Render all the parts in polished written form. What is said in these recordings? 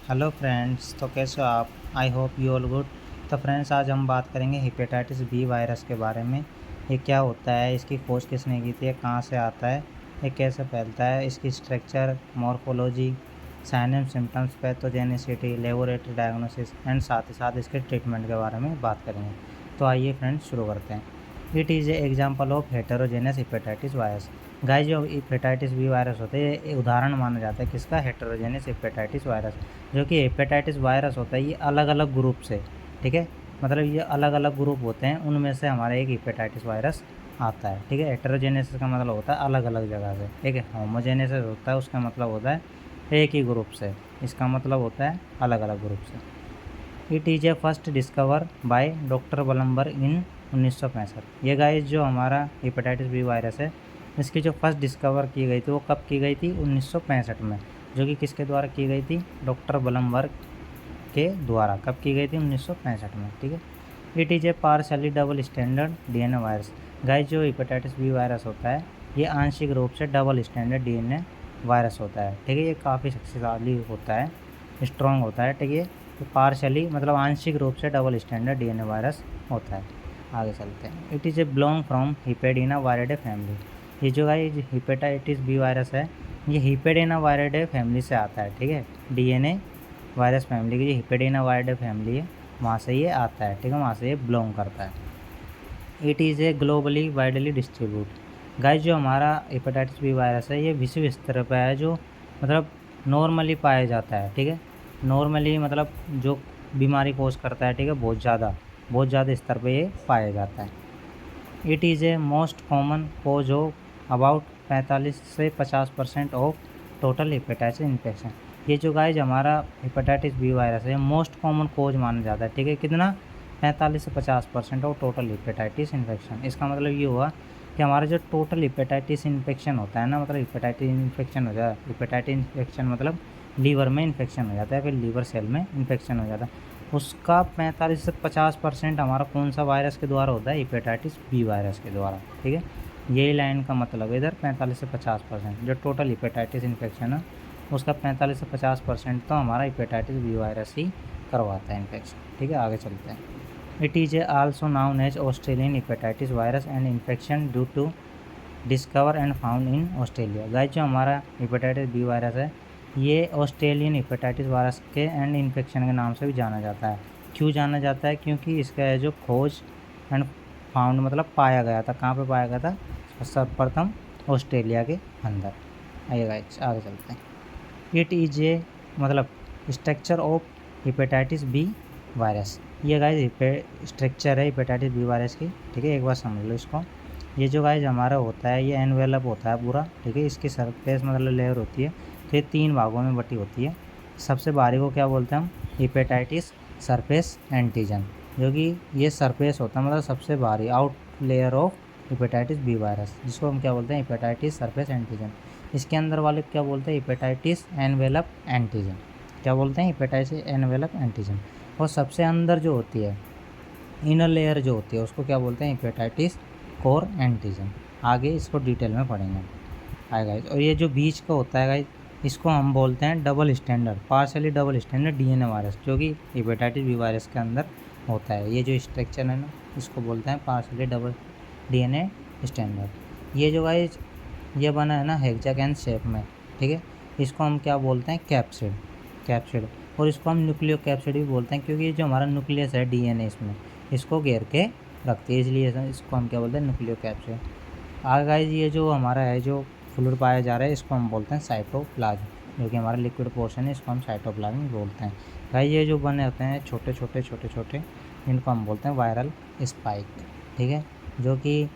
Hello friends, तो कैसे हो आप? I hope you all good. तो फ्रेंड्स, आज हम बात करेंगे हेपेटाइटिस बी वायरस के बारे में। ये क्या होता है, इसकी खोज किसने की थी, ये कहाँ से आता है, ये कैसे फैलता है, इसकी structure, morphology, sign and symptoms, pathogenicity, laboratory diagnosis and साथ ही साथ इसके ट्रीटमेंट के बारे में बात करेंगे। तो आइए फ्रेंड्स शुरू करते हैं। It is a example of heterogeneous hepatitis virus. Guys, जो हेपेटाइटिस बी वायरस होते हैं, ये उदाहरण माना जाता है किसका? Heterogeneous hepatitis virus. जो कि हेपेटाइटिस वायरस होता है, ये अलग अलग ग्रुप से, ठीक है, मतलब ये अलग अलग ग्रुप होते हैं, उनमें से हमारा एक हेपेटाइटिस वायरस आता है। ठीक है, हेटेरोजेनेसिस का मतलब होता है अलग अलग जगह से। ठीक है, होमोजेनेसिस होता है, उसका मतलब होता है एक ही ग्रुप से, इसका मतलब होता है अलग अलग ग्रुप से। It is a first discover by doctor Blumberg in 1965। ये गाइस जो हमारा हेपेटाइटिस बी वायरस है, इसकी जो फर्स्ट डिस्कवर की गई थी वो कब की गई थी? 1965 में। जो कि किसके द्वारा की गई थी? डॉक्टर बलम्बर के द्वारा। कब की गई थी? 1965 में। ठीक है। It is A partially double standard DNA virus. Guys, जो हेपेटाइटिस बी वायरस होता है, ये आंशिक रूप से डबल स्टैंडर्ड डीएनए वायरस होता है। ठीक है, ये काफ़ी शक्तिशाली होता है, स्ट्रॉन्ग होता है। ठीक है, तो पार्शली मतलब आंशिक रूप से डबल स्टैंडर्ड डीएनए वायरस होता है। आगे चलते हैं। It is a belong from Hepadnaviridae family. ये जो गाइस हेपेटाइटिस बी वायरस है, ये हिपेडिना वायरडे फैमिली से आता है। ठीक है, डीएनए वायरस फैमिली की जो हिपेडिना वायरडे फैमिली है, वहाँ से ये आता है। ठीक है, वहाँ से ये बिलोंग करता है। It is A globally widely distribute. Guys, जो हमारा हेपेटाइटिस बी वायरस है, ये विश्व स्तर पर है, जो मतलब नॉर्मली पाया जाता है। ठीक है, नॉर्मली मतलब जो बीमारी कोज करता है, ठीक है, बहुत ज़्यादा स्तर पे ये पाया जाता है। It is a most common cause of about 45 से 50% ऑफ टोटल हेपेटाइटिस इन्फेक्शन। ये जो गाइज हमारा हेपेटाइटिस बी वायरस है, मोस्ट कॉमन कोज माना जाता है। ठीक है, कितना? 45 से 50% ऑफ टोटल हेपेटाइटिस इन्फेक्शन। इसका मतलब ये हुआ कि हमारा जो टोटल हेपेटाइटिस इन्फेक्शन होता है ना, मतलब हेपेटाइटिस इन्फेक्शन हो जाए, हेपेटाइटिस इन्फेक्शन मतलब लीवर में इन्फेक्शन हो जाता है, फिर लीवर सेल में इन्फेक्शन हो जाता है, उसका 45 से 50% हमारा कौन सा वायरस के द्वारा होता है? हेपेटाइटिस बी वायरस के द्वारा। ठीक है, यही लाइन का मतलब है इधर 45 से 50%। जो टोटल हेपेटाइटिस इन्फेक्शन है, उसका 45 से 50% तो हमारा हेपेटाइटिस बी वायरस ही करवाता है इन्फेक्शन। ठीक है, आगे चलते हैं। It is a also known as Australian hepatitis virus and infection due to discover and found in Australia. Guys, जो हमारा हेपेटाइटिस बी वायरस है, ये ऑस्ट्रेलियन हेपेटाइटिस वायरस के एंड इन्फेक्शन के नाम से भी जाना जाता है। क्यों जाना जाता है? क्योंकि इसका जो खोज एंड फाउंड मतलब पाया गया था, कहाँ पे पाया गया था? सर्वप्रथम ऑस्ट्रेलिया के अंदर। आइए गाइस, आगे चलते हैं। इट इज ए मतलब structure of hepatitis B virus. ये गाइस स्ट्रक्चर है हेपेटाइटिस बी वायरस की। ठीक है, एक बार समझ लो इसको। ये जो गाइस हमारा होता है, ये एनवेलप होता है पूरा। ठीक है, इसकी सरफेस मतलब लेयर होती है, तो ये 3 भागों में बटी होती है। सबसे बाहरी को क्या बोलते हैं हम? Hepatitis surface antigen. जो कि ये सरफेस होता है मतलब सबसे बाहरी out layer of hepatitis B virus, जिसको हम क्या बोलते हैं? Hepatitis surface antigen. इसके अंदर वाले क्या बोलते हैं? Hepatitis envelope antigen. क्या बोलते हैं? Hepatitis envelope antigen. और सबसे अंदर जो होती है, इनर लेयर जो होती है, उसको क्या बोलते हैं? Hepatitis core antigen. आगे इसको डिटेल में पढ़ेंगे। हाय गाइस, और ये जो बीच का होता है गाइस, इसको हम बोलते हैं double standard, partially double standard DNA virus, जो कि हेपेटाइटिस बी वायरस के अंदर होता है। ये जो स्ट्रक्चर है ना, इसको बोलते हैं पार्शली डबल डीएनए स्टैंडर्ड। ये जो गाइस ये बना है ना हेक्सागन शेप में, ठीक है, इसको हम क्या बोलते हैं? कैप्सिड। कैप्सिड। और इसको हम न्यूक्लियो कैप्सिड भी बोलते हैं, क्योंकि ये जो हमारा न्यूक्लियस है डीएनए, इसमें इसको घेर के रखती है, इसलिए इसको हम क्या बोलते हैं? Nucleo capsid. आगे गाइस, ये जो हमारा है, जो फ्लूइड पाया जा रहा है, इसको हम बोलते हैं साइटोप्लाज्म। जो कि हमारा लिक्विड पोर्शन है, इसको हम साइटोप्लाज्म बोलते हैं। गाइस, ये जो बने होते हैं छोटे छोटे, इनको हम बोलते हैं वायरल स्पाइक। ठीक है, जो कि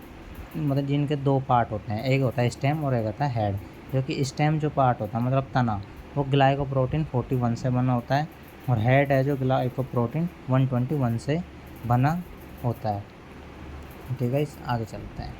मतलब जिनके 2 पार्ट होते हैं, एक होता है स्टेम और एक होता है हेड। जो कि स्टेम जो पार्ट होता है मतलब तना, वो ग्लाइकोप्रोटीन 41 से बना होता है, और हेड है जो ग्लाइकोप्रोटीन 121 से बना होता है। ठीक है, इस आगे चलते हैं।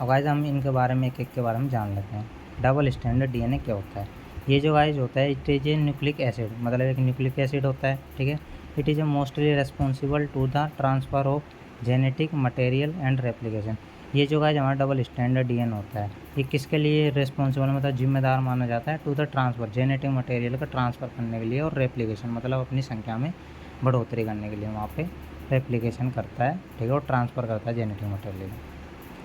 अब गाइस, हम इनके बारे में एक एक के बारे में जान लेते हैं। डबल स्टैंडर्ड डीएनए क्या होता है? ये जो गाइस होता है, it is a nucleic acid, मतलब एक न्यूक्लिक एसिड होता है। ठीक है, it is a mostly responsible to the transfer of genetic material and replication. ये जो गाइज हमारा डबल स्टैंडर्ड डीएन होता है, ये किसके लिए रिस्पॉन्सिबल मतलब जिम्मेदार माना जाता है? To the transfer, genetic material का ट्रांसफ़र करने के लिए और रेप्लिकेशन मतलब अपनी संख्या में बढ़ोतरी करने के लिए वहाँ पे रेप्लिकेशन करता है, ठीक है, और ट्रांसफ़र करता है जेनेटिक मटेरियल।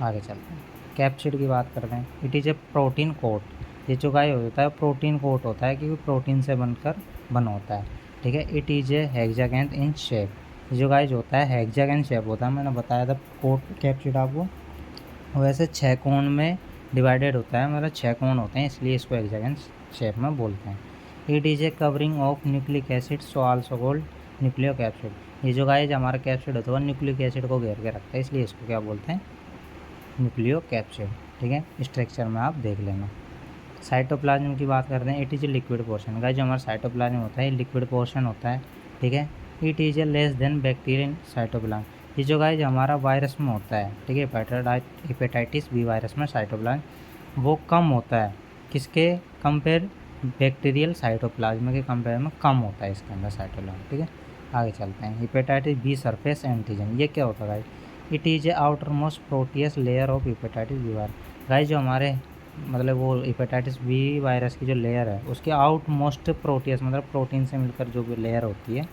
आगे चलते हैं, कैप्सिड की बात करते हैं। It is a protein coat, ये जो गाय होता है प्रोटीन कोट होता है क्योंकि प्रोटीन से बनकर बना होता है, ठीक है। It is A hexagon in shape, जो गाइज होता है हेक्सागन शेप होता है, मैंने बताया था कोट कैप्सिड आपको, वैसे 6 कोण में डिवाइडेड होता है, मतलब 6 कोण होते हैं, इसलिए इसको हेक्सागन शेप में बोलते हैं। It is A covering of nucleic acid so also called nucleo capsid, ये जो गाइज हमारा कैप्सिड होता है वो न्यूक्लिक एसिड को घेर के रखता है, इसलिए इसको क्या बोलते हैं? न्यूक्लियो कैप्सिड, ठीक है। स्ट्रक्चर में आप देख लेना। साइटोप्लाज्म की बात करते हैं। It is a liquid portion, guys जो हमारा साइटोप्लाज्म होता है ये लिक्विड पोर्शन होता है, ठीक है। It is A less than bacteria in cytoplasm, ये जो गाइस हमारा वायरस में होता है, ठीक है, हेपेटाइटिस बी वायरस में साइटोप्लाज्म वो कम होता है, किसके कंपेयर? बैक्टीरियल साइटोप्लाज्म के कंपेयर में कम होता है इसके अंदर साइटोप्लाज्म, ठीक है। आगे चलते हैं, हेपेटाइटिस बी सरफेस एंटीजन, ये क्या होता है guys? It is a outermost proteinous layer of hepatitis B virus, guys जो हमारे मतलब वो हेपेटाइटिस बी वायरस की जो लेयर है उसके आउट मोस्ट प्रोटियस मतलब प्रोटीन से मिलकर जो भी लेयर होती है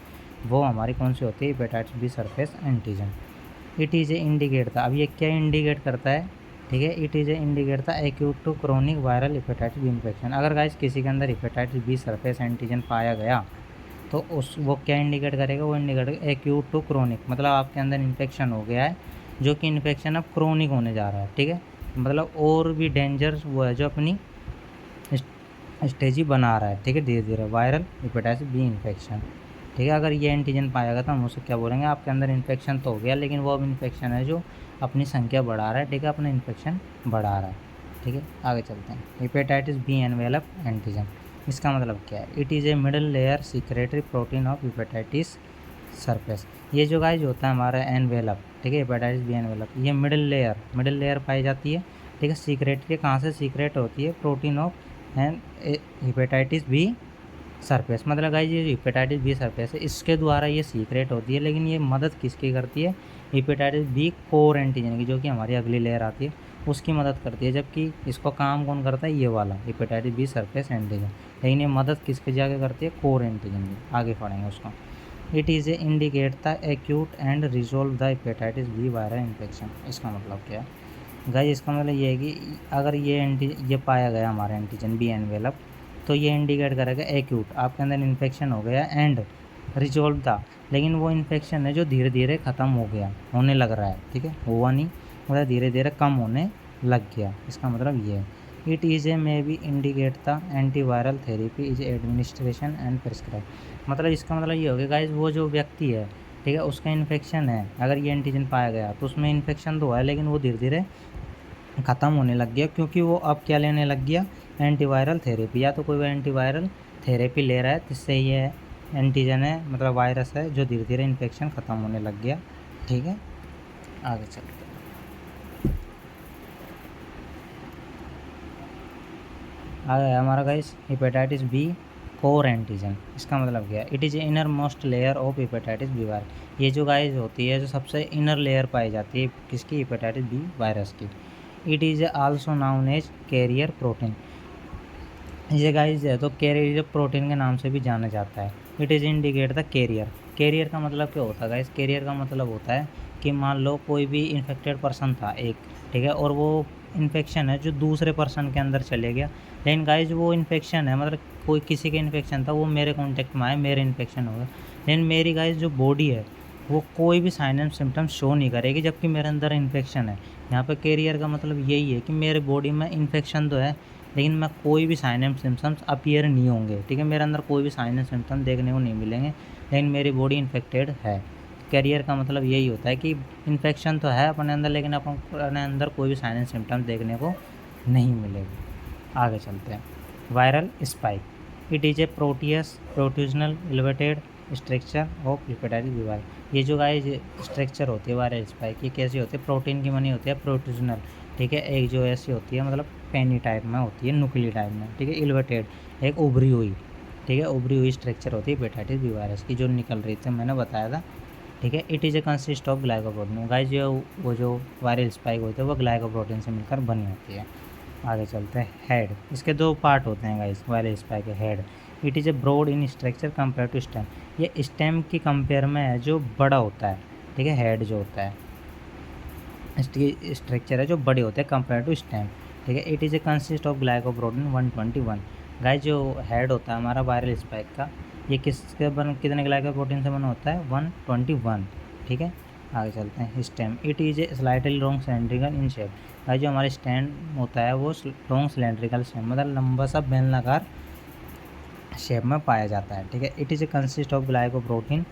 वो हमारी कौन सी होती है? Hepatitis B surface antigen. It is a indicate that, अब ये क्या इंडिकेट करता है? ठीक है, it is a indicate that acute to chronic viral hepatitis B infection, अगर गाइस किसी के अंदर हेपेटाइटिस बी सरफेस एंटीजन पाया गया तो उस वो क्या इंडिकेट करेगा? वो इंडिकेट करेगा एक्यूट टू क्रोनिक, मतलब आपके अंदर इन्फेक्शन हो गया है जो कि इन्फेक्शन अब क्रोनिक होने जा रहा है, ठीक है, मतलब और भी डेंजर वो है जो अपनी स्टेज ही बना रहा है, ठीक है, धीरे धीरे वायरल हेपेटाइटिस बी इन्फेक्शन, ठीक है। अगर ये एंटीजन पाएगा तो हम उसे क्या बोलेंगे? आपके अंदर इन्फेक्शन तो हो गया लेकिन वो अब इन्फेक्शन है जो अपनी संख्या बढ़ा रहा है, ठीक है, अपना इन्फेक्शन बढ़ा रहा है, ठीक है। आगे चलते हैं, हेपेटाइटिस बी एनवेलप एंटीजन, इसका मतलब क्या है? It is A middle layer secretory protein of hepatitis surface, ये जो गाइज होता है हमारा एनवेलप, ठीक है, हेपेटाइटिस बी एनवेलप, ये मिडल लेयर पाई जाती है, ठीक है। सीक्रेटरी कहाँ से सीक्रेट होती है? Protein of and hepatitis B surface, मतलब गाइज ये हेपेटाइटिस बी सरफेस है इसके द्वारा ये सीक्रेट होती है, लेकिन ये मदद किसकी करती है? हेपेटाइटिस बी कोर एंटीजन की, जो कि हमारी अगली लेयर आती है उसकी मदद करती है, जबकि इसको काम कौन करता है? ये वाला हेपेटाइटिस बी सरफेस एंटीजन, लेकिन ये मदद किसके जाके करती है? कोर एंटीजन की, आगे पढ़ेंगे उसको। It is a indicate the acute and resolve the hepatitis B viral infection, इसका मतलब क्या है गाइस? इसका मतलब ये है कि अगर ये पाया गया हमारा एंटीजन बी एनवेलप तो ये इंडिकेट करेगा एक्यूट, आपके अंदर इन्फेक्शन हो गया, एंड रिजोल्व था, लेकिन वो इन्फेक्शन है जो धीरे धीरे ख़त्म हो गया, होने लग रहा है, ठीक है, हुआ नहीं, मतलब धीरे धीरे कम होने लग गया, इसका मतलब ये है। It is A may B indicate the antiviral therapy is administration and prescribe, मतलब इसका मतलब ये हो गया गाइज वो जो व्यक्ति है, ठीक है, उसका इन्फेक्शन है, अगर ये एंटीजन पाया गया तो उसमें इन्फेक्शन तो है लेकिन वो धीरे धीरे ख़त्म होने लग गया, क्योंकि वो अब क्या लेने लग गया? एंटीवायरल थेरेपी, या तो कोई एंटीवायरल थेरेपी ले रहा है जिससे ये एंटीजन है मतलब वायरस है जो धीरे धीरे इन्फेक्शन ख़त्म होने लग गया, ठीक है। आगे चलते हैं, आगे हमारा guys hepatitis B core antigen, इसका मतलब क्या है? It is innermost layer of hepatitis B virus, ये जो गाइस होती है जो सबसे इनर लेयर पाई जाती है किसकी? हेपेटाइटिस बी वायरस की। It is also known as carrier protein, ये गाइस है तो कैरियर प्रोटीन के नाम से भी जाना जाता है। It is indicate the carrier, carrier का मतलब क्या होता है गाइस? कैरियर का मतलब होता है कि मान लो कोई भी इन्फेक्टेड पर्सन था एक, ठीक है, और वो इन्फेक्शन है जो दूसरे पर्सन के अंदर चले गया, लेकिन गाइस वो इन्फेक्शन है मतलब कोई किसी का इन्फेक्शन था वो मेरे कॉन्टेक्ट में आया, मेरे इन्फेक्शन हो गया, लेकिन मेरी गाइस जो बॉडी है वो कोई भी साइन एंड सिम्टम्स शो नहीं करेगी जबकि मेरे अंदर इन्फेक्शन है। यहाँ पे कैरियर का मतलब यही है कि मेरे बॉडी में इन्फेक्शन तो है लेकिन मैं कोई भी साइन एंड सिम्टम्स अपीयर नहीं होंगे, ठीक है, मेरे अंदर कोई भी साइन एंड सिम्टम्स देखने को नहीं मिलेंगे लेकिन मेरी बॉडी इन्फेक्टेड है। कैरियर का मतलब यही होता है कि इन्फेक्शन तो है अपने अंदर लेकिन अपने अंदर कोई भी साइन एंड सिम्टम्स देखने को नहीं मिलेगी। आगे चलते हैं, viral spike, it is a protrusional elevated structure of hepatitis B virus, ये जो गाइस स्ट्रक्चर होती है वायरल स्पाइक ये कैसी होती है? प्रोटीन की बनी होती है, प्रोट्यूजनल, ठीक है, एक जो ऐसी होती है मतलब पेनी टाइप में होती है, नुक्ली टाइप में, ठीक है, एलिवेटेड, एक उभरी हुई, ठीक है, उभरी हुई स्ट्रक्चर होती है हेपेटाइटिस बी वायरस की जो निकल रही थी, मैंने बताया था ठीक है। It is A consist of glycoprotein. Guys जो वो जो वायरल स्पाइक होते हैं वो ग्लाइकोप्रोटीन से मिलकर बनी होती है। आगे चलते हैं। हेड, इसके दो पार्ट होते हैं गाइस वायरल स्पाइक के। Head, it is a broad in structure compare to stem. ये स्टेम की कंपेयर में है जो बड़ा होता है, ठीक है। हेड जो होता है इसकी स्ट्रक्चर है जो बड़े होते हैं कंपेयर टू स्टेम, ठीक है। It is A consist of glycoprotein 121। Guys जो हेड होता है हमारा वायरल स्पाइक का, ये कितने ग्लाइकोप्रोटीन से बना होता है? 121, ठीक है। आगे चलते हैं। Stem, it is A slightly long cylindrical in shape. Guys जो हमारा स्टेम होता है वो लॉन्ग सिलेंड्रिकल शेप, मतलब लंबा सा बेलनाकार शेप में पाया जाता है, ठीक है। It is A consist of glycoprotein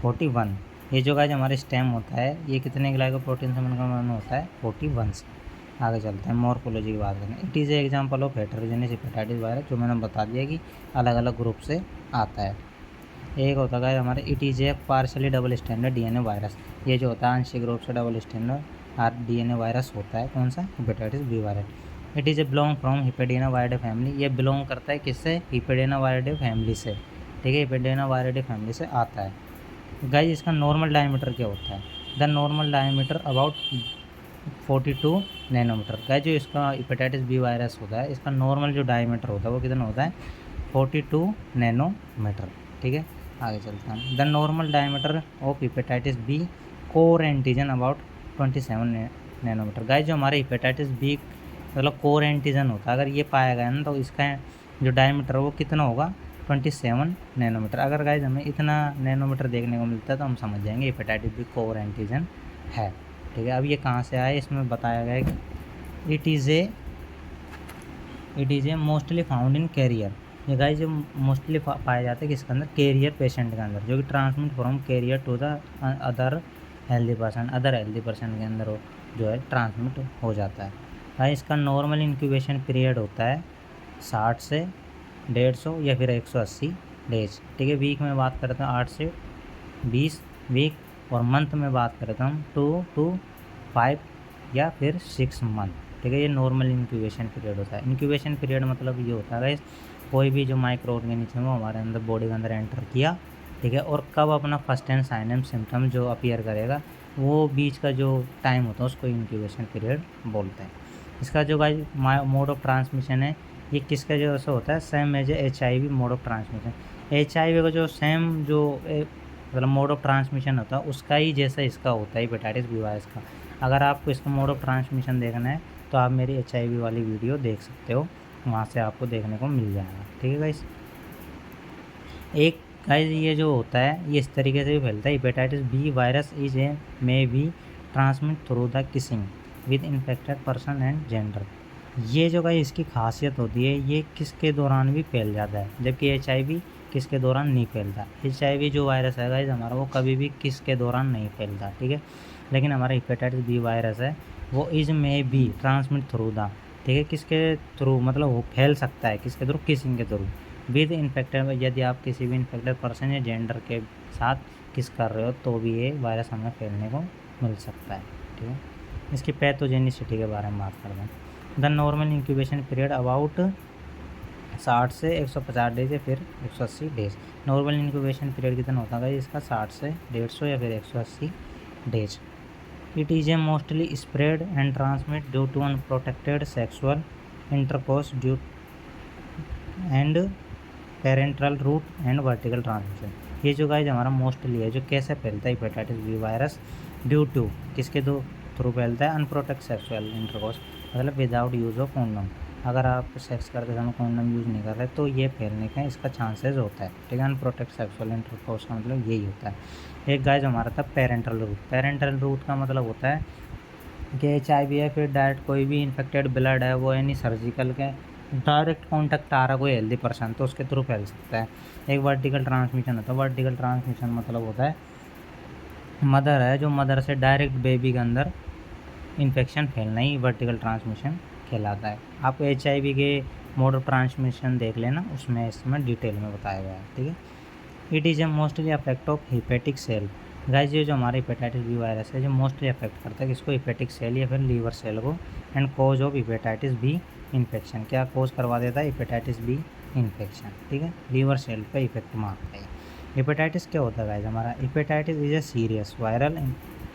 41। ये जो गाइस हमारे स्टेम होता है ये कितने ग्लाइकोप्रोटीन से बना होता है? 41 से। आगे चलते हैं। मॉर्फोलॉजी की बात करें। It is a example of heterogeneous hepatitis virus, जो मैंने बता दिया कि अलग अलग ग्रुप से आता है। एक होता है हमारे it is A partially double standard DNA virus. ये जो होता है आंशिक रूप से डबल स्टैंडर्ड डीएनए वायरस होता है। कौन सा? Hepatitis B virus. It is a belong from Hepadnaviridae family. ये बिलोंग करता है किससे? हिपेडिना वायरडे फैमिली से, ठीक है। हिपेडिना वायरडे फैमिली से आता है। गाइस इसका नॉर्मल डायमीटर क्या होता है? The normal diameter about 42 nanometer. Guys जो इसका हेपेटाइटिस बी वायरस होता है इसका नॉर्मल जो डायमीटर होता है वो कितना होता है? 42 नैनोमीटर, ठीक है। आगे चलते हैं। The normal diameter of hepatitis B core antigen about 27 nanometer. Guys जो हमारे हेपेटाइटिस बी मतलब कोर एंटीजन होता है, अगर ये पाया गया ना तो इसका जो डायमीटर है वो कितना होगा? 27 नैनोमीटर। अगर गाइस हमें इतना नैनोमीटर देखने को मिलता है तो हम समझ जाएंगे हेपेटाइटिस बी कोर एंटीजन है, ठीक है। अब ये कहाँ से आया? इसमें बताया गया है कि it is a mostly found in carrier. ये गाइस जो मोस्टली पाया जाता है किसके अंदर? कैरियर पेशेंट के अंदर, जो कि transmit from carrier to the other healthy person के अंदर जो है ट्रांसमिट हो जाता है। गाइस इसका नॉर्मल इंक्यूबेशन पीरियड होता है 60 से 150 या फिर 180 डेज, ठीक है। वीक में बात करते हैं 8 से 20 वीक, और मंथ में बात करते हैं हम 2 to 5 या फिर 6 मंथ, ठीक है। ये नॉर्मल इंक्यूबेशन पीरियड होता है। इंक्यूबेशन पीरियड मतलब ये होता है गाइस कोई भी जो माइक्रो ऑर्गेनिज्म वो हमारे अंदर बॉडी के अंदर एंटर किया, ठीक है, और कब अपना first and sign and symptom जो अपीयर करेगा वो बीच का जो टाइम होता है उसको इंक्यूबेशन पीरियड बोलते हैं। इसका जो गाइस मोड ऑफ ट्रांसमिशन है ये किसका जो ऐसा होता है? Same as HIV mode of transmission. HIV का जो सेम जो मतलब मोड ऑफ ट्रांसमिशन होता है उसका ही जैसा इसका होता है हेपेटाइटिस बी वायरस का। अगर आपको इसका मोड ऑफ ट्रांसमिशन देखना है तो आप मेरी HIV वाली वीडियो देख सकते हो, वहाँ से आपको देखने को मिल जाएगा, ठीक है गाइस। एक गाइस ये जो होता है ये इस तरीके से भी फैलता है। Hepatitis B virus is a may be transmit through the kissing with infected person and gender. ये जो गाइस इसकी खासियत होती है ये किसके दौरान भी फैल जाता है, जबकि HIV किसके दौरान नहीं फैलता। HIV जो वायरस है गाइस हमारा वो कभी भी किसके दौरान नहीं फैलता, ठीक है। लेकिन हमारा हेपेटाइटिस बी वायरस है वो is may be transmit through the, ठीक है, किसके थ्रू मतलब वो फैल सकता है किसके थ्रू? किसिंग के थ्रू विद इन्फेक्टेड। यदि आप किसी भी इन्फेक्टेड पर्सन या जेंडर के साथ किस कर रहे हो तो भी ये वायरस हमें फैलने को मिल सकता है, ठीक है। इसकी पैथोजेनिसिटी के बारे में बात करते हैं। The normal incubation period about 60 से 150 डेज या फिर 180 डेज। नॉर्मल इंक्यूबेशन पीरियड कितना होता है इसका? 60 से 150 या फिर 180 days. It is a mostly spread and transmit due to unprotected sexual intercourse due and parenteral route and vertical transmission. ये जो गाइस हमारा मोस्टली है जो कैसे फैलता है hepatitis B virus? Due to किसके थ्रू फैलता है? अनप्रोटेक्ट सेक्सुअल इंटरकोर्स, मतलब विदाउट यूज़ ऑफ कॉन्डम। अगर आप सेक्स करते समय कॉन्डम यूज़ नहीं कर रहे तो ये फैलने का इसका चांसेस होता है, ठीक है। अनप्रोटेक्ट सेक्सुअल इंटरकोर्स का मतलब यही होता है। एक गाइस हमारा था पेरेंट्रल रूट। पेरेंट्रल रूट का मतलब होता है कि HIV है फिर डायरेक्ट कोई भी इन्फेक्टेड ब्लड है वो यानी सर्जिकल के डायरेक्ट कॉन्टैक्ट आ रहा कोई हेल्दी पर्सन तो उसके थ्रू फैल सकता है। एक वर्टिकल ट्रांसमिशन होता है। वर्टिकल ट्रांसमिशन मतलब होता है मदर है जो मदर से डायरेक्ट बेबी के अंदर इन्फेक्शन फैलना ही वर्टिकल ट्रांसमिशन कहलाता है। आप HIV के मोड ऑफ ट्रांसमिशन देख लेना उसमें इसमें डिटेल में बताया गया है, ठीक है। It is a mostly affect of hepatic cell. Guys ये जो हमारे हेपेटाइटिस बी वायरस है जो मोस्टली अफेक्ट करता है किसको? हिपेटिक सेल या फिर लीवर सेल को। And cause of hepatitis B infection, क्या कोज करवा देता है? हेपेटाइटिस बी इन्फेक्शन, ठीक है। लीवर सेल पे इफेक्ट मारता है। हेपेटाइटिस क्या होता है गाइस हमारा? Hepatitis is a serious viral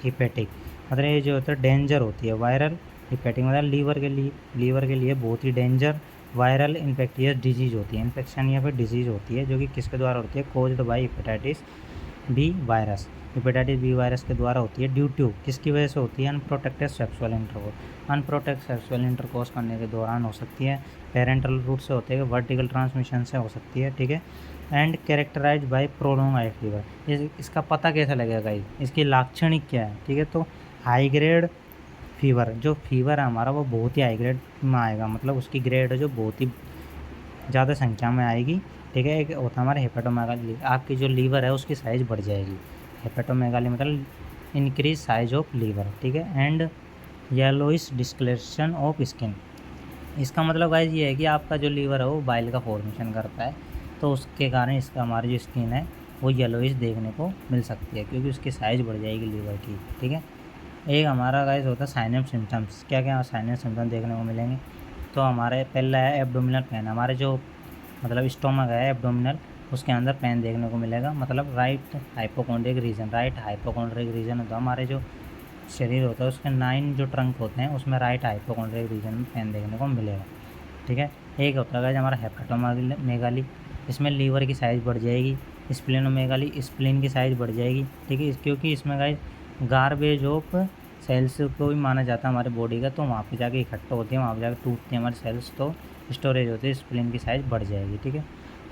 hepatic, मतलब ये जो होता है डेंजर होती है वायरल हिपेटिक, मतलब लीवर के लिए बहुत ही डेंजर वायरल इन्फेक्टियस डिजीज होती है, इन्फेक्शन या फिर डिजीज होती है जो कि किसके द्वारा होती है? Caused by hepatitis B virus. Hepatitis B virus के द्वारा होती है ड्यू टू, किसकी वजह से होती है? Unprotected sexual intercourse. Unprotected sexual intercourse करने के दौरान हो सकती है, पेरेंटल रूट से होते हैं, वर्टिकल ट्रांसमिशन से हो सकती है, ठीक है। And characterize by prolong high fever. इसका पता कैसे लगेगा गाइस? इसकी लाक्षणिक क्या है, ठीक है? तो हाई ग्रेड फीवर, जो फीवर है हमारा वो बहुत ही हाई ग्रेड में आएगा, मतलब उसकी ग्रेड जो बहुत ही ज़्यादा संख्या में आएगी, ठीक है। एक होता है हमारा हेपेटोमेगाली, आपकी जो लीवर है उसकी साइज़ बढ़ जाएगी। हेपेटोमेगाली मतलब इंक्रीज साइज ऑफ लीवर, ठीक है। And yellowish discoloration of skin, इसका मतलब गाइस ये है कि आपका जो लीवर है वो बाइल का फॉर्मेशन करता है, तो उसके कारण इसका हमारी जो स्किन है वो येलोइश देखने को मिल सकती है, क्योंकि उसकी साइज़ बढ़ जाएगी लीवर की, ठीक है। एक हमारा गाइस होता है साइन एंड सिम्टम्स। क्या क्या साइन एंड सिम्टम्स देखने को मिलेंगे? तो हमारे पहला है एब्डोमिनल पेन, हमारे जो मतलब स्टोमक है एब्डोमिनल, उसके अंदर पेन देखने को मिलेगा, मतलब राइट हाइपोकॉन्ड्रिक रीजन होता है, हमारे जो शरीर होता है उसके 9 जो ट्रंक होते हैं उसमें राइट हाइपोकॉन्ड्रिक रीजन में पेन देखने को मिलेगा, ठीक है। एक होता है हमारा हेपेटोमेगाली, इसमें लीवर की साइज़ बढ़ जाएगी। स्प्लेनोमेगाली, स्प्लीन की साइज़ बढ़ जाएगी, ठीक है, क्योंकि इसमें गाइस गार्बेज ऑफ सेल्स को भी माना जाता है हमारे बॉडी का, तो वहाँ पे जाके इकट्ठा होती है, वहाँ पे जाके टूटती है हमारे सेल्स, तो स्टोरेज होती है, स्प्लीन की साइज़ बढ़ जाएगी, ठीक है।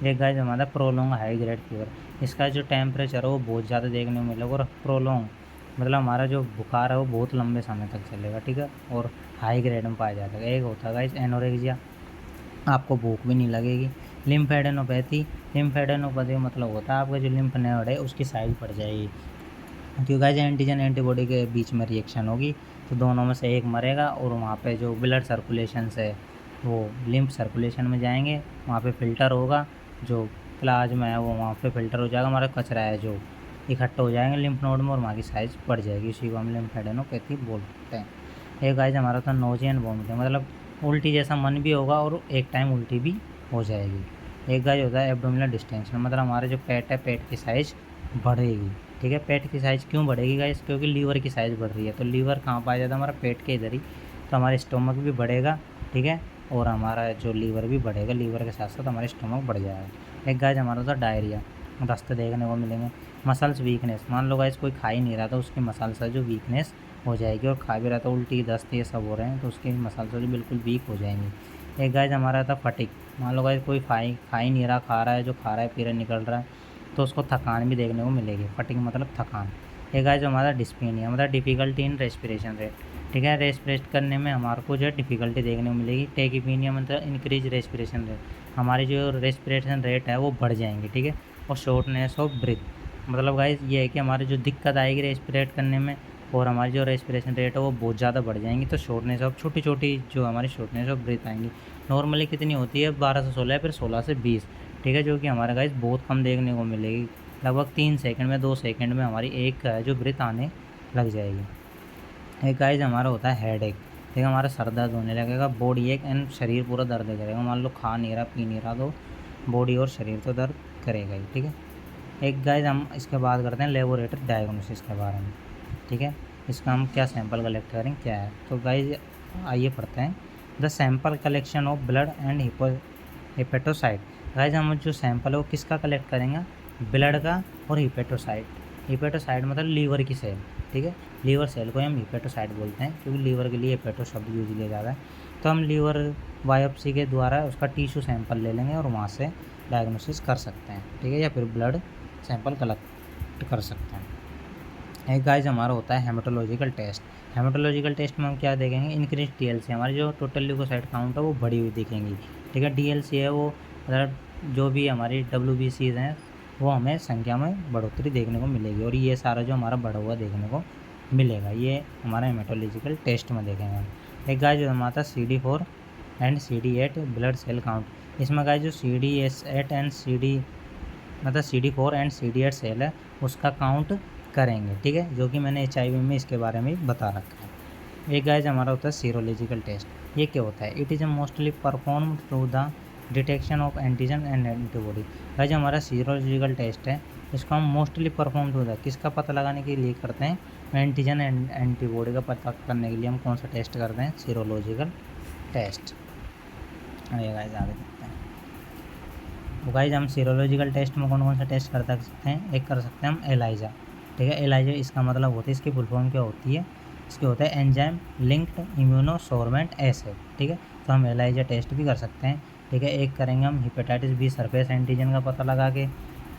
एक गाइस हमारा प्रोलॉन्ग हाई ग्रेड फीवर, इसका जो टेम्परेचर है वो बहुत ज़्यादा देखने को मिलेगा, और प्रोलॉन्ग मतलब हमारा जो बुखार है वो बहुत लंबे समय तक चलेगा, ठीक है, और हाई ग्रेड में पाया जाता है। एक होता है गाइस एनोरेक्सिया, आपको भूख भी नहीं लगेगी। लिम्फेडेनोपैथी मतलब होता है आपका जो लिम्फ नोड है उसकी साइज़ बढ़ जाएगी, क्योंकि गाइस एंटीजन एंटीबॉडी के बीच में रिएक्शन होगी, तो दोनों में से एक मरेगा, और वहाँ पे जो ब्लड सर्कुलेशन से वो लिम्फ सर्कुलेशन में जाएंगे, वहाँ पे फ़िल्टर होगा, जो प्लाज्मा है वो वहाँ पे फ़िल्टर हो जाएगा, हमारा कचरा है जो इकट्ठा हो जाएंगे लिम्फ नोड में, और वहाँ की साइज़ बढ़ जाएगी, इसी को हम लिम्फेडेनोपैथी बोलते हैं। एक गाइस हमारा था नोजिया एंड वॉमिटिंग, मतलब उल्टी जैसा मन भी होगा और एक टाइम उल्टी भी हो जाएगी। एक गाइस होता है एब्डोमिनल डिस्टेंशन, मतलब हमारे जो पेट है पेट की साइज़ बढ़ेगी, ठीक है। पेट की साइज़ क्यों बढ़ेगी गाइस? क्योंकि लीवर की साइज़ बढ़ रही है, तो लीवर कहाँ पाया जाता है? हमारा पेट के इधर ही, तो हमारे स्टोमक भी बढ़ेगा, ठीक है, और हमारा जो लीवर भी बढ़ेगा, लीवर के साथ साथ हमारे स्टोमक बढ़ जाएगा। एक गाइस हमारा था डायरिया, रास्ते देखने को मिलेंगे। मसल्स वीकनेस, मान लो गाइस कोई खा ही नहीं रहा था, उसकी मसल्स है जो वीकनेस हो जाएगी, और खा भी रहा था, उल्टी दस्त ये सब हो रहे हैं, तो उसकी मसल्स जो बिल्कुल वीक हो जाएंगी। एक गाइस हमारा था फटिक, मान लो गाइस कोई खा ही नहीं रहा, खा रहा है, जो खा रहा है पी रहा निकल रहा है, तो उसको थकान भी देखने को मिलेगी। फटिक मतलब थकान। एक गाइस जो हमारा डिस्पीनिया मतलब डिफ़िकल्टी इन रेस्पिरेशन रेट, ठीक है, रेस्पिरेट करने में हमारे को जो है डिफ़िकल्टी देखने को मिलेगी। टेकीपीनिया मतलब इंक्रीज रेस्पिरेशन रेट, हमारी जो रेस्पिरेशन रेट है वो बढ़ जाएंगी, ठीक है। और शॉर्टनेस ऑफ ब्रीथ, मतलब गाइस ये है कि हमारी जो दिक्कत आएगी रेस्पिरेट करने में, और हमारी जो रेस्पिरेशन रेट है वो बहुत ज़्यादा बढ़ जाएंगी, तो शॉर्टनेस ऑफ छोटी छोटी जो हमारी शॉर्टनेस ऑफ ब्रीथ आएंगी। नॉर्मली कितनी होती है? 12 से 16, फिर 16 से 20, ठीक है, जो कि हमारे गाइस बहुत कम देखने को मिलेगी। लगभग 3 सेकंड में 2 सेकंड में हमारी एक जो ब्रीथ आने लग जाएगी। एक गाइस हमारा होता है हेड एक, ठीक है, हमारा सर दर्द होने लगेगा, बॉडी एक एंड शरीर पूरा दर्द करेगा, मान लो खा नहीं रहा पी नहीं रहा, तो बॉडी और शरीर तो दर्द करेगा ही, ठीक है। एक गाइस हम इसके बाद करते हैं लेबोरेटरी डायग्नोसिस के बारे में, ठीक है, इसका हम क्या सैंपल कलेक्ट करें क्या है। तो गाइस आइए पढ़ते हैं। The sample collection of blood and hepatocyte, guys हम जो सैंपल है वो किसका कलेक्ट करेंगे? ब्लड का और हिपेटोसाइट। हिपेटोसाइट मतलब लीवर की सेल, ठीक है, लीवर सेल को हम हिपेटोसाइट बोलते हैं, क्योंकि लीवर के लिए हिपेटो शब्द यूज किया जाता है। तो हम लीवर बायोप्सी के द्वारा उसका टिश्यू सैंपल ले लेंगे और वहाँ से डायग्नोसिस कर सकते हैं, ठीक है, या फिर ब्लड सैंपल कलेक्ट कर सकते हैं। एक गाइस हमारा होता है हेमेटोलॉजिकल टेस्ट। हेमेटोलॉजिकल टेस्ट में हम क्या देखेंगे? इंक्रीज टीएलसी, हमारी जो टोटल ल्यूकोसाइट काउंट है वो बढ़ी हुई दिखेंगी, ठीक है। डीएलसी है वो मतलब जो भी हमारी डब्ल्यूबीसीज हैं वो हमें संख्या में बढ़ोतरी देखने को मिलेगी, और ये सारा जो हमारा बढ़ा हुआ देखने को मिलेगा, ये हमारा हेमेटोलॉजिकल टेस्ट में देखेंगे हम। एक गाइस जो हमारा CD4 and CD8 blood cell count, इसमें गाइस जो CD8 and CD4 and CD8 cell है उसका काउंट करेंगे, ठीक है, जो कि मैंने HIV में इसके बारे में बता रखा है। एक गाइस हमारा होता है सीरोलॉजिकल टेस्ट, ये क्या होता है? It is mostly perform through the detection of antigen and antibody. भाई जो हमारा सीरोलॉजिकल टेस्ट है इसको हम मोस्टली परफॉर्म होता है किसका पता लगाने के लिए करते हैं, एंटीजन एंड एंटीबॉडी का पता करने के लिए हम कौन सा टेस्ट करते हैं, सीरोलॉजिकल टेस्ट। आइए गाइस आगे देखते हैं। तो गाइस हम सीरोलॉजिकल टेस्ट में कौन कौन सा टेस्ट कर सकते हैं, एक कर सकते हैं हम एलाइजा। ठीक है, एलाइजा इसका मतलब होता है, इसकी फुल फॉर्म क्या होती है, इसके होता है एंजाइम लिंक्ड इम्यूनोसोर्बेंट एसिड। ठीक है, तो हम एलाइजा टेस्ट भी कर सकते हैं। ठीक है, एक करेंगे हम हेपेटाइटिस बी सरफेस एंटीजन का पता लगा के,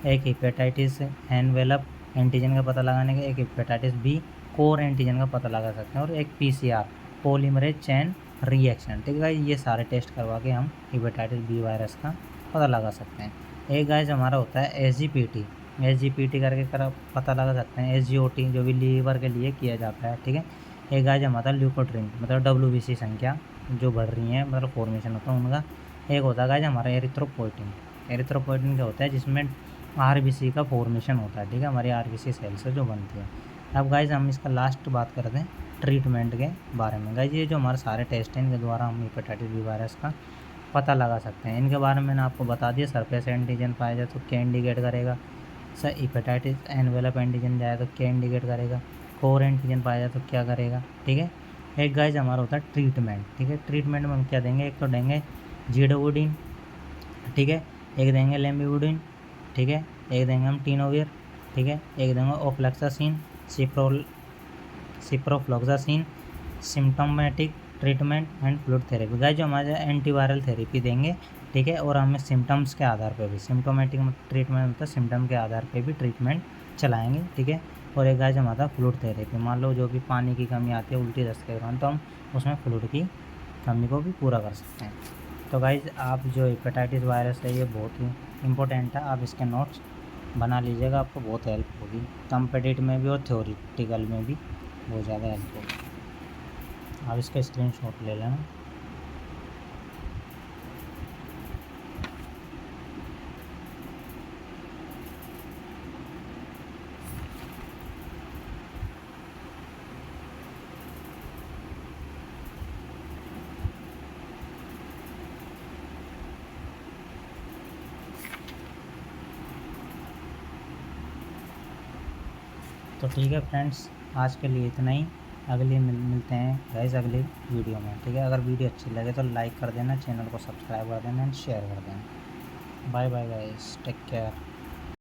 एक हेपेटाइटिस एनवेलप एंटीजन का पता लगाने के, एक हेपेटाइटिस बी कोर एंटीजन का पता लगा सकते हैं, और एक पीसीआर पॉलीमरेज चेन रिएक्शन। ठीक है, ये सारे टेस्ट करवा के हम हेपेटाइटिस बी वायरस का पता लगा सकते हैं। एक गाइस हमारा होता है एसजीपीटी करके पता लगा सकते हैं, एसजीओटी जो भी लीवर के लिए किया जाता है। ठीक है, एक गाइस हमारा ल्यूकोट्रिन मतलब डब्ल्यूबीसी संख्या जो बढ़ रही है मतलब फॉर्मेशन होता है उनका। एक होता है गाइस हमारा एरिथ्रोपोइटिन क्या होता है, जिसमें आरबीसी का फॉर्मेशन होता है। ठीक है, हमारी आरबीसी सेल से जो बनती है। अब गाइस हम इसका लास्ट बात करते हैं ट्रीटमेंट के बारे में। गाइस ये जो हमारे सारे टेस्ट हैं इनके द्वारा हम हेपेटाइटिस बी वायरस का पता लगा सकते हैं। इनके बारे में मैंने आपको बता दिया, सरफेस एंटीजन पाया जाए तो क्या इंडिकेट करेगा, सर हेपेटाइटिस एनवेलप एंटीजन जाए तो क्या इंडिकेट करेगा, कोर एंटीजन पाया जाए तो क्या करेगा। ठीक है, एक गाइस हमारा होता है ट्रीटमेंट। ठीक है, ट्रीटमेंट में हम क्या देंगे, एक तो देंगे जीडोवुडिन, ठीक है, एक देंगे लेम्बिवुडिन, ठीक है, एक देंगे हम टीनोविर, ठीक है, एक देंगे ofloxacin, ciprofloxacin, symptomatic treatment and fluid therapy. Guys जो हमारे एंटीवायरल थेरेपी देंगे। ठीक है, और हमें सिम्टम्स के आधार पर भी सिम्टोमेटिक ट्रीटमेंट मतलब सिम्टम के आधार पर भी ट्रीटमेंट चलाएंगे। ठीक है, और एक गाइस हमारा फ्लूइड थेरेपी, मान लो जो भी पानी की कमी आती है उल्टी दस्त के दौरान, तो हम उसमें फ्लूइड की कमी को भी पूरा कर सकते हैं। तो गाइस आप जो हेपेटाइटिस वायरस है ये बहुत ही इम्पोर्टेंट है, आप इसके नोट्स बना लीजिएगा, आपको बहुत हेल्प होगी, कॉम्पिटिटिव में भी और थ्योरेटिकल में भी बहुत ज़्यादा हेल्प होगी। आप इसका स्क्रीनशॉट ले लेना। तो ठीक है फ्रेंड्स, आज के लिए इतना ही, अगली मिलते हैं गाइस अगली वीडियो में। ठीक है, अगर वीडियो अच्छी लगे तो लाइक कर देना, चैनल को सब्सक्राइब कर देना एंड शेयर कर देना। Bye bye guys, take care.